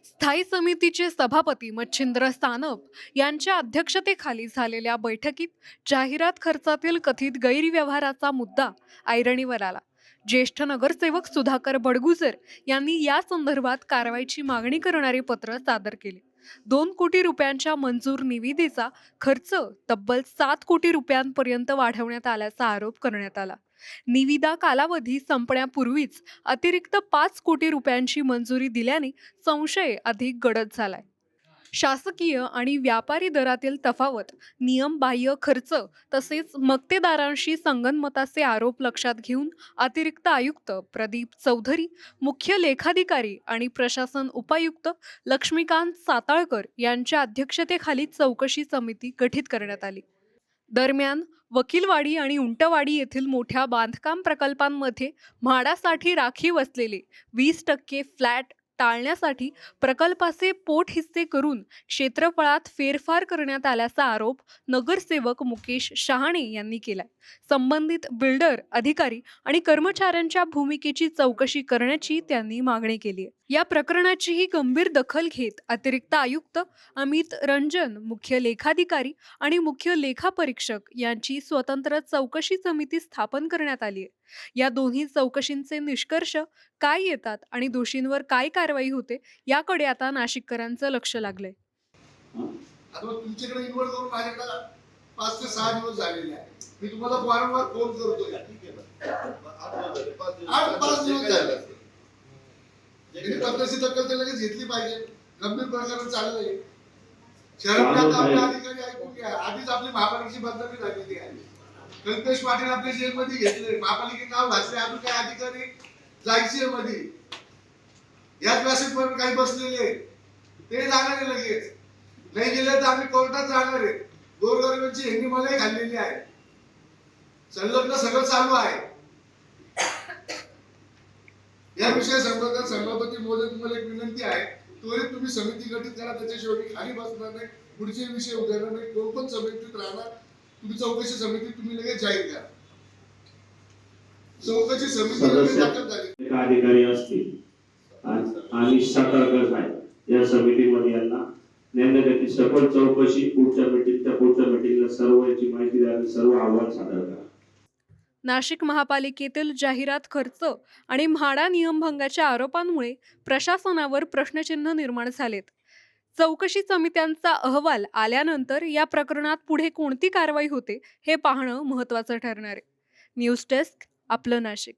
स्थायी समितीचे सभापती मच्छिंद्र सानप यांच्या अध्यक्षतेखाली झालेल्या बैठकीत जाहिरात खर्चातील कथित गैरव्यवहाराचा मुद्दा ऐरणीवर आला. ज्येष्ठ नगरसेवक सुधाकर बडगुजर यांनी या संदर्भात कारवाईची मागणी करणारे पत्र सादर केले. 2 कोटी रुपयांच्या मंजूर निविदेचा खर्च तब्बल 7 कोटी रुपयांपर्यंत वाढवण्यात आल्याचा आरोप करण्यात आला. निविदा कालावधी संपण्यापूर्वीच अतिरिक्त 5 कोटी रुपयांची मंजुरी दिल्याने संशय अधिक गडद झालाय. शासकीय आणि व्यापारी दरातील तफावत, नियमबाह्य खर्च तसेच मक्तेदारांशी संगनमताचे आरोप लक्षात घेऊन अतिरिक्त आयुक्त प्रदीप चौधरी, मुख्य लेखाधिकारी आणि प्रशासन उपायुक्त लक्ष्मीकांत साताळकर यांच्या अध्यक्षतेखाली चौकशी समिती गठीत करण्यात आली. दरम्यान वकीलवाडी आणि उंटवाडी येथील मोठ्या बांधकाम प्रकल्पांमध्ये म्हाडासाठी राखीव असलेले 20% फ्लॅट टाळण्यासाठी प्रकल्पाचे पोटहिस्से करून क्षेत्रफळात फेरफार करण्यात आल्याचा आरोप नगरसेवक मुकेश शहाणे यांनी केलाय. संबंधित बिल्डर, अधिकारी आणि कर्मचाऱ्यांच्या भूमिकेची चौकशी करण्याची त्यांनी मागणी केली आहे. या प्रकरणाचीही गंभीर दखल घेत अतिरिक्त आयुक्त अमित रंजन, मुख्य लेखाधिकारी आणि मुख्य लेखापरीक्षक यांची स्वतंत्र चौकशी समिती स्थापन करण्यात आली आहे. या दोन्ही चौकशींचे निष्कर्ष काय येतात आणि दोषींवर काय कारवाई होते याकडे आता नाशिककरांचं लक्ष लागलंय. आता तुमच्याकडे इन्व्हर्ट करून माझ्याकडे 5 ते 6 दिवस झालेले आहे. मी तुम्हाला वारंवार फोन करतोय. 8-5 दिवस झाले. यांनी तक्रारची दखल तर लगेच घेतली पाहिजे. गंभीर प्रकरण चाललंय. शहरात आपले अधिकारी ऐकून घ्या. आधीच आपली महापालिकेची बदनामी झालेली आहे. कल्पेश पाटील आपल्या जेलमध्ये घेतले, महापालिकेत नाव घातले, अजून काही अधिकारी जायचे मध्ये. याच व्यासपीठ पण काही बसलेले ते जाणार आहे लगेच. नाही गेले तर आम्ही कोर्टात जाणार आहे. गोरगरिबांची हेंडी मलाही खाल्लेली आहे. संलग्न सगळं चालू आहे. या विषय संबंधात सभापती महोदय तुम्हाला एक विनंती आहे, त्वरित तुम्ही समिती गठीत करा. त्याच्याशिवाय मी खाली बसणार नाही. पुढचे विषय उद्याणार नाही. कोण समितीत राहणार तुम्ही चौकशी समिती तुम्ही लगेच जाहीर करा. चौकशी समिती दाखल झाली. अधिकारी असतील आणि सतर्क आहे या समितीमध्ये यांना नेमकं त्याची सखोल चौकशी पुढच्या मीटिंगला सर्व याची माहिती द्यावी, सर्व अहवाल सादर करा. नाशिक महापालिकेतील जाहिरात खर्च आणि म्हाडा नियमभंगाच्या आरोपांमुळे प्रशासनावर प्रश्नचिन्ह निर्माण झालेत. चौकशी समित्यांचा अहवाल आल्यानंतर या प्रकरणात पुढे कोणती कारवाई होते हे पाहणं महत्त्वाचं ठरणार आहे. न्यूज डेस्क, आपलं नाशिक.